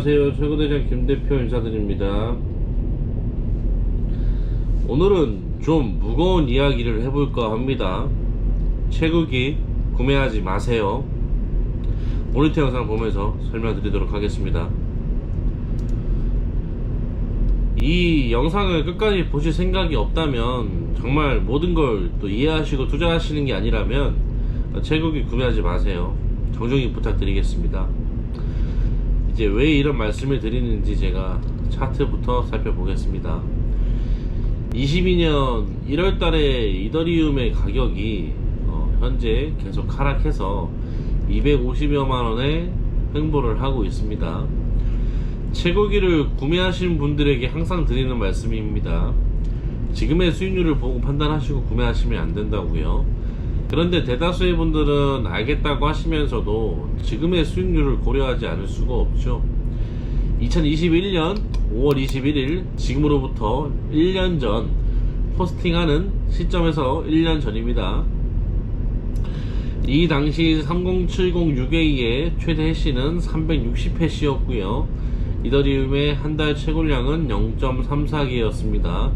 안녕하세요. 최고대장 김대표 인사드립니다. 오늘은 좀 무거운 이야기를 해볼까 합니다. 채굴기 구매하지 마세요. 모니터 영상 보면서 설명드리도록 하겠습니다. 이 영상을 끝까지 보실 생각이 없다면, 정말 모든 걸 또 이해하시고 투자하시는 게 아니라면 채굴기 구매하지 마세요. 정중히 부탁드리겠습니다. 이제 왜 이런 말씀을 드리는지 제가 차트부터 살펴보겠습니다. 22년 1월달에 이더리움의 가격이 현재 계속 하락해서 250여만원에 횡보를 하고 있습니다. 채굴기를 구매하신 분들에게 항상 드리는 말씀입니다. 지금의 수익률을 보고 판단하시고 구매하시면 안 된다고요. 그런데 대다수의 분들은 알겠다고 하시면서도 지금의 수익률을 고려하지 않을 수가 없죠. 2021년 5월 21일, 지금으로부터 1년 전 포스팅하는 시점에서 1년 전입니다. 이 당시 30706A의 최대 해시는 360해시였고요. 이더리움의 한 달 채굴량은 0.34개였습니다.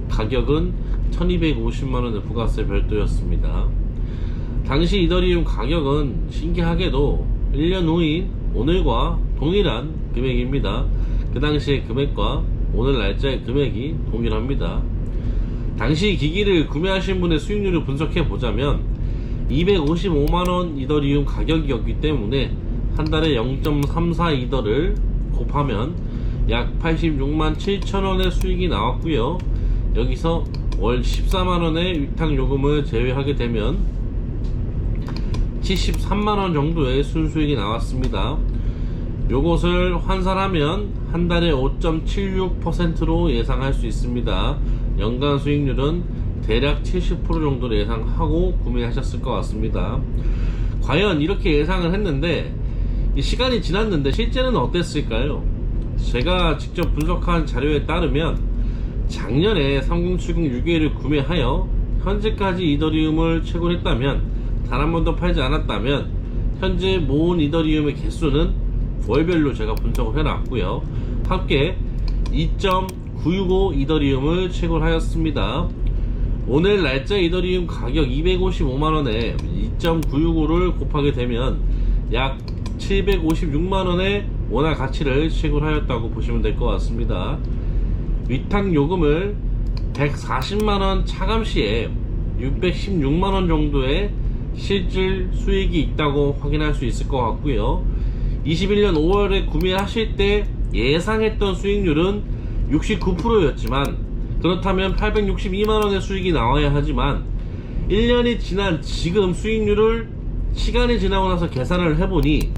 가격은 1250만원의 부가세 별도였습니다. 당시 이더리움 가격은 신기하게도 1년 후인 오늘과 동일한 금액입니다. 그 당시의 금액과 오늘 날짜의 금액이 동일합니다. 당시 기기를 구매하신 분의 수익률을 분석해 보자면 255만원 이더리움 가격이었기 때문에 한 달에 0.34 이더를 곱하면 약 86만 7천원의 수익이 나왔고요. 여기서 월 14만원의 위탁요금을 제외하게 되면 73만원 정도의 순수익이 나왔습니다. 요것을 환산하면 한 달에 5.76%로 예상할 수 있습니다. 연간 수익률은 대략 70% 정도로 예상하고 구매하셨을 것 같습니다. 과연 이렇게 예상을 했는데 시간이 지났는데 실제는 어땠을까요? 제가 직접 분석한 자료에 따르면 작년에 30706A를 구매하여 현재까지 이더리움을 채굴했다면, 단 한 번도 팔지 않았다면 현재 모은 이더리움의 개수는 월별로 제가 분석을 해놨고요. 합계 2.965 이더리움을 채굴하였습니다. 오늘 날짜 이더리움 가격 255만원에 2.965를 곱하게 되면 약 756만원의 원화 가치를 채굴하였다고 보시면 될 것 같습니다. 위탁요금을 140만원 차감시에 616만원 정도의 실질 수익이 있다고 확인할 수 있을 것 같고요. 21년 5월에 구매하실 때 예상했던 수익률은 69%였지만, 그렇다면 862만원의 수익이 나와야 하지만 1년이 지난 지금 수익률을 시간이 지나고 나서 계산을 해보니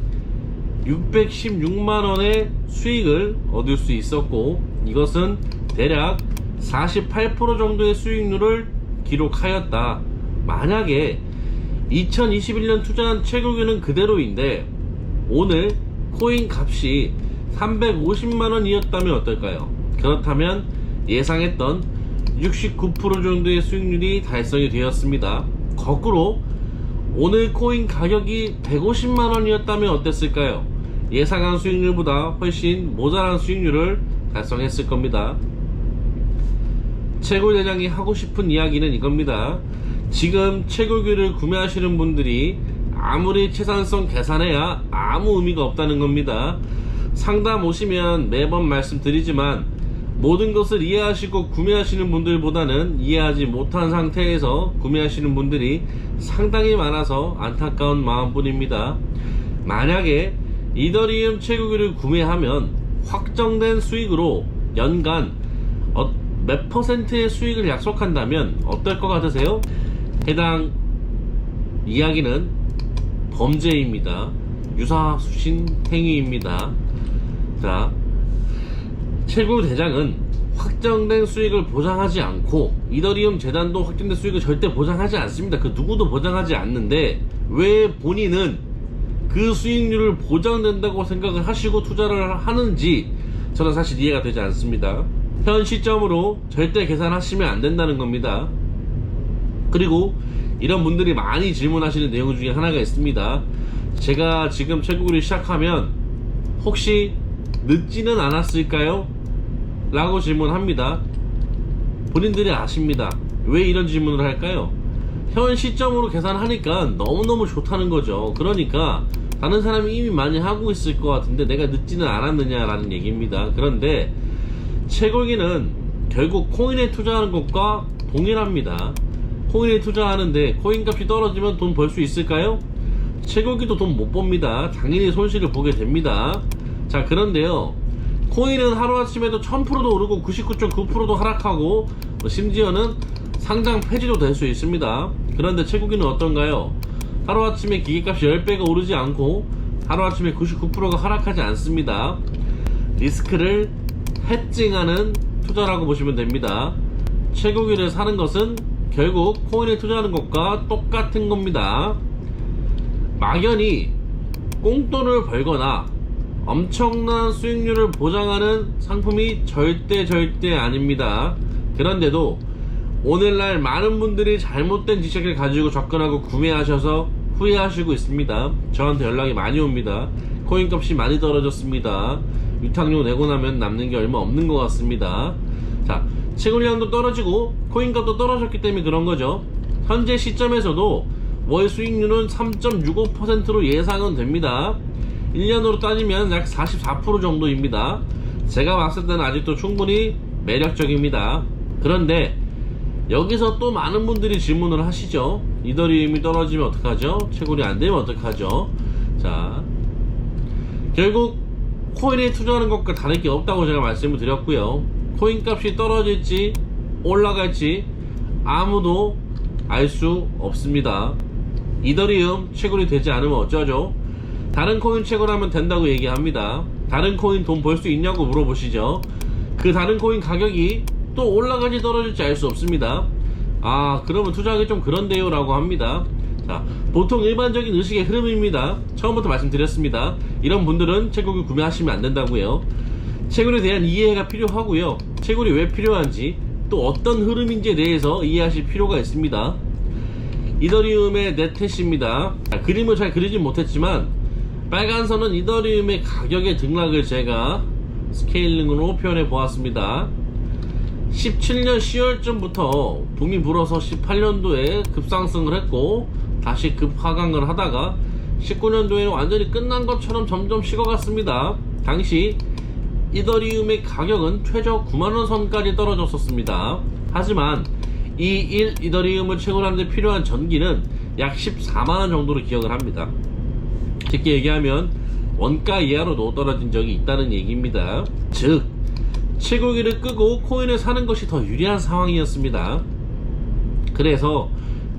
616만원의 수익을 얻을 수 있었고, 이것은 대략 48% 정도의 수익률을 기록하였다. 만약에 2021년 투자한 채굴기는 그대로인데 오늘 코인 값이 350만원이었다면 어떨까요? 그렇다면 예상했던 69% 정도의 수익률이 달성이 되었습니다. 거꾸로 오늘 코인 가격이 150만원이었다면 어땠을까요? 예상한 수익률보다 훨씬 모자란 수익률을 달성했을 겁니다. 채굴대장이 하고 싶은 이야기는 이겁니다. 지금 채굴기를 구매하시는 분들이 아무리 채산성 계산해야 아무 의미가 없다는 겁니다. 상담 오시면 매번 말씀드리지만 모든 것을 이해하시고 구매하시는 분들보다는 이해하지 못한 상태에서 구매하시는 분들이 상당히 많아서 안타까운 마음뿐입니다. 만약에 이더리움 채굴기를 구매하면 확정된 수익으로 연간 몇 퍼센트의 수익을 약속한다면 어떨 것 같으세요? 해당 이야기는 범죄입니다. 유사수신 행위입니다. 자, 채굴대장은 확정된 수익을 보장하지 않고 이더리움 재단도 확정된 수익을 절대 보장하지 않습니다. 그 누구도 보장하지 않는데 왜 본인은 그 수익률을 보장된다고 생각을 하시고 투자를 하는지 저는 사실 이해가 되지 않습니다. 현 시점으로 절대 계산하시면 안 된다는 겁니다. 그리고 이런 분들이 많이 질문하시는 내용 중에 하나가 있습니다. 제가 지금 채굴기를 시작하면 혹시 늦지는 않았을까요? 라고 질문합니다. 본인들이 아십니다. 왜 이런 질문을 할까요? 현 시점으로 계산하니까 너무너무 좋다는 거죠. 그러니까 다른 사람이 이미 많이 하고 있을 것 같은데 내가 늦지는 않았느냐라는 얘기입니다. 그런데 채굴기는 결국 코인에 투자하는 것과 동일합니다. 코인에 투자하는데 코인 값이 떨어지면 돈 벌 수 있을까요? 채굴기도 돈 못 법니다. 당연히 손실을 보게 됩니다. 자, 그런데요, 코인은 하루아침에도 1000%도 오르고 99.9%도 하락하고 심지어는 상장 폐지도 될 수 있습니다. 그런데 채굴기는 어떤가요? 하루아침에 기계값이 10배가 오르지 않고 하루아침에 99%가 하락하지 않습니다. 리스크를 해칭하는 투자라고 보시면 됩니다. 채굴기를 사는 것은 결국 코인에 투자하는 것과 똑같은 겁니다. 막연히 꽁돈을 벌거나 엄청난 수익률을 보장하는 상품이 절대 아닙니다. 그런데도 오늘날 많은 분들이 잘못된 지식을 가지고 접근하고 구매하셔서 후회하시고 있습니다. 저한테 연락이 많이 옵니다. 코인값이 많이 떨어졌습니다. 위탁료 내고 나면 남는 게 얼마 없는 것 같습니다. 자, 채굴량도 떨어지고 코인값도 떨어졌기 때문에 그런 거죠. 현재 시점에서도 월 수익률은 3.65%로 예상은 됩니다. 1년으로 따지면 약 44% 정도입니다. 제가 봤을 때는 아직도 충분히 매력적입니다. 그런데 여기서 또 많은 분들이 질문을 하시죠. 이더리움이 떨어지면 어떡하죠? 채굴이 안되면 어떡하죠? 자, 결국 코인에 투자하는 것과 다를 게 없다고 제가 말씀을 드렸고요. 코인 값이 떨어질지 올라갈지 아무도 알 수 없습니다. 이더리움 채굴이 되지 않으면 어쩌죠? 다른 코인 채굴하면 된다고 얘기합니다. 다른 코인 돈 벌 수 있냐고 물어보시죠. 그 다른 코인 가격이 또 올라갈지 떨어질지 알 수 없습니다. 아, 그러면 투자하기 좀 그런데요 라고 합니다. 자, 보통 일반적인 의식의 흐름입니다. 처음부터 말씀드렸습니다. 이런 분들은 채굴을 구매하시면 안 된다고요. 채굴에 대한 이해가 필요하고요. 채굴이 왜 필요한지 또 어떤 흐름인지에 대해서 이해하실 필요가 있습니다. 이더리움의 넷텟입니다. 그림을 잘 그리진 못했지만 빨간 선은 이더리움의 가격의 등락을 제가 스케일링으로 표현해 보았습니다. 17년 10월쯤부터 붐이 불어서 18년도에 급상승을 했고 다시 급하강을 하다가 19년도에는 완전히 끝난 것처럼 점점 식어갔습니다. 당시 이더리움의 가격은 최저 9만원 선까지 떨어졌었습니다. 하지만 이 1이더리움을 채굴하는 데 필요한 전기는 약 14만원 정도로 기억을 합니다. 쉽게 얘기하면 원가 이하로도 떨어진 적이 있다는 얘기입니다. 즉 채굴기를 끄고 코인을 사는 것이 더 유리한 상황이었습니다. 그래서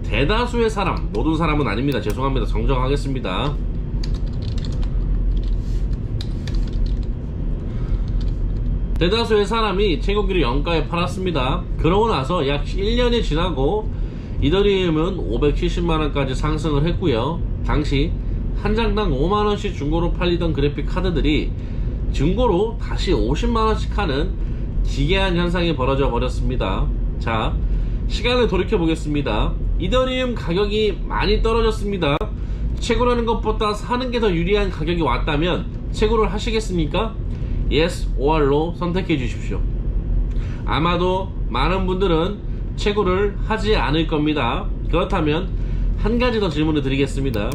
대다수의 사람, 모든 사람은 아닙니다. 죄송합니다. 정정하겠습니다. 대다수의 사람이 채굴기를 영가에 팔았습니다. 그러고 나서 약 1년이 지나고 이더리움은 570만원까지 상승을 했고요. 당시 한 장당 5만원씩 중고로 팔리던 그래픽 카드들이 중고로 다시 50만원씩 하는 기괴한 현상이 벌어져 버렸습니다. 자, 시간을 돌이켜 보겠습니다. 이더리움 가격이 많이 떨어졌습니다. 채굴하는 것보다 사는 게 더 유리한 가격이 왔다면 채굴을 하시겠습니까? Yes or No 선택해 주십시오. 아마도 많은 분들은 채굴을 하지 않을 겁니다. 그렇다면 한 가지 더 질문을 드리겠습니다.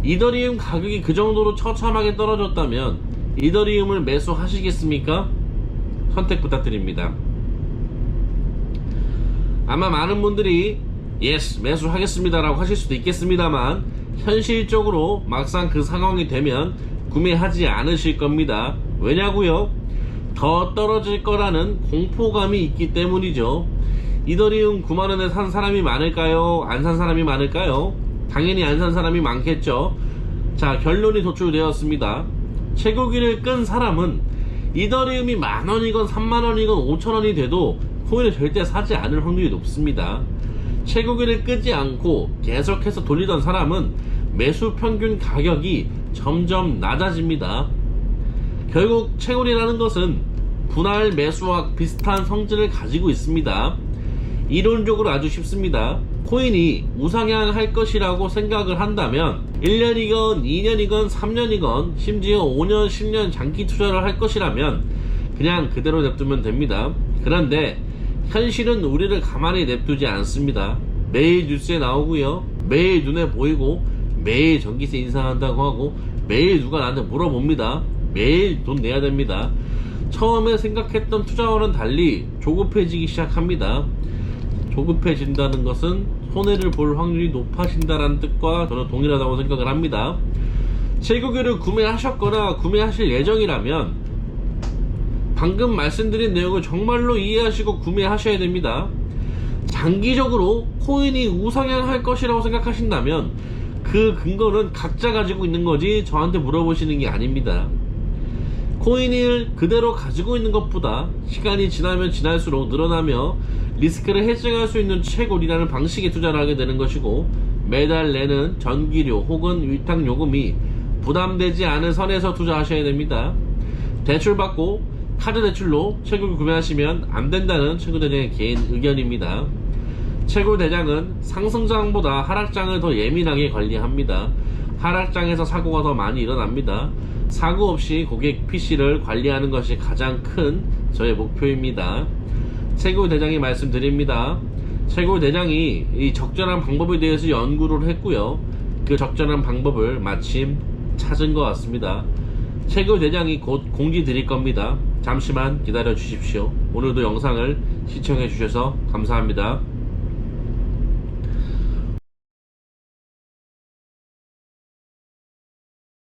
이더리움 가격이 그 정도로 처참하게 떨어졌다면 이더리움을 매수하시겠습니까? 선택 부탁드립니다. 아마 많은 분들이 yes 매수하겠습니다 라고 하실 수도 있겠습니다만 현실적으로 막상 그 상황이 되면 구매하지 않으실 겁니다. 왜냐고요? 더 떨어질 거라는 공포감이 있기 때문이죠. 이더리움 9만원에 산 사람이 많을까요? 안 산 사람이 많을까요? 당연히 안 산 사람이 많겠죠. 자, 결론이 도출되었습니다. 채굴기를 끈 사람은 이더리움이 만원이건 3만원이건 5천원이 돼도 코인을 절대 사지 않을 확률이 높습니다. 채굴기를 끄지 않고 계속해서 돌리던 사람은 매수 평균 가격이 점점 낮아집니다. 결국 채굴이라는 것은 분할 매수와 비슷한 성질을 가지고 있습니다. 이론적으로 아주 쉽습니다. 코인이 우상향할 것이라고 생각을 한다면 1년이건 2년이건 3년이건 심지어 5년 10년 장기 투자를 할 것이라면 그냥 그대로 냅두면 됩니다. 그런데 현실은 우리를 가만히 냅두지 않습니다. 매일 뉴스에 나오고요, 매일 눈에 보이고, 매일 전기세 인상한다고 하고, 매일 누가 나한테 물어봅니다. 매일 돈 내야 됩니다. 처음에 생각했던 투자와는 달리 조급해지기 시작합니다. 조급해진다는 것은 손해를 볼 확률이 높아진다는 뜻과 저는 동일하다고 생각을 합니다. 채굴기를 구매하셨거나 구매하실 예정이라면 방금 말씀드린 내용을 정말로 이해하시고 구매하셔야 됩니다. 장기적으로 코인이 우상향할 것이라고 생각하신다면 그 근거는 각자 가지고 있는 거지 저한테 물어보시는 게 아닙니다. 코인을 그대로 가지고 있는 것보다 시간이 지나면 지날수록 늘어나며 리스크를 해증할 수 있는 채굴이라는 방식의 투자를 하게 되는 것이고, 매달 내는 전기료 혹은 위탁 요금이 부담되지 않은 선에서 투자하셔야 됩니다. 대출받고 카드 대출로 채굴 구매하시면 안 된다는 채굴대장의 개인 의견입니다. 채굴대장은 상승장보다 하락장을 더 예민하게 관리합니다. 하락장에서 사고가 더 많이 일어납니다. 사고 없이 고객 PC를 관리하는 것이 가장 큰 저의 목표입니다. 채굴대장이 말씀드립니다. 채굴대장이 이 적절한 방법에 대해서 연구를 했고요, 그 적절한 방법을 마침 찾은 것 같습니다. 채굴대장이 곧 공지 드릴 겁니다. 잠시만 기다려 주십시오. 오늘도 영상을 시청해 주셔서 감사합니다.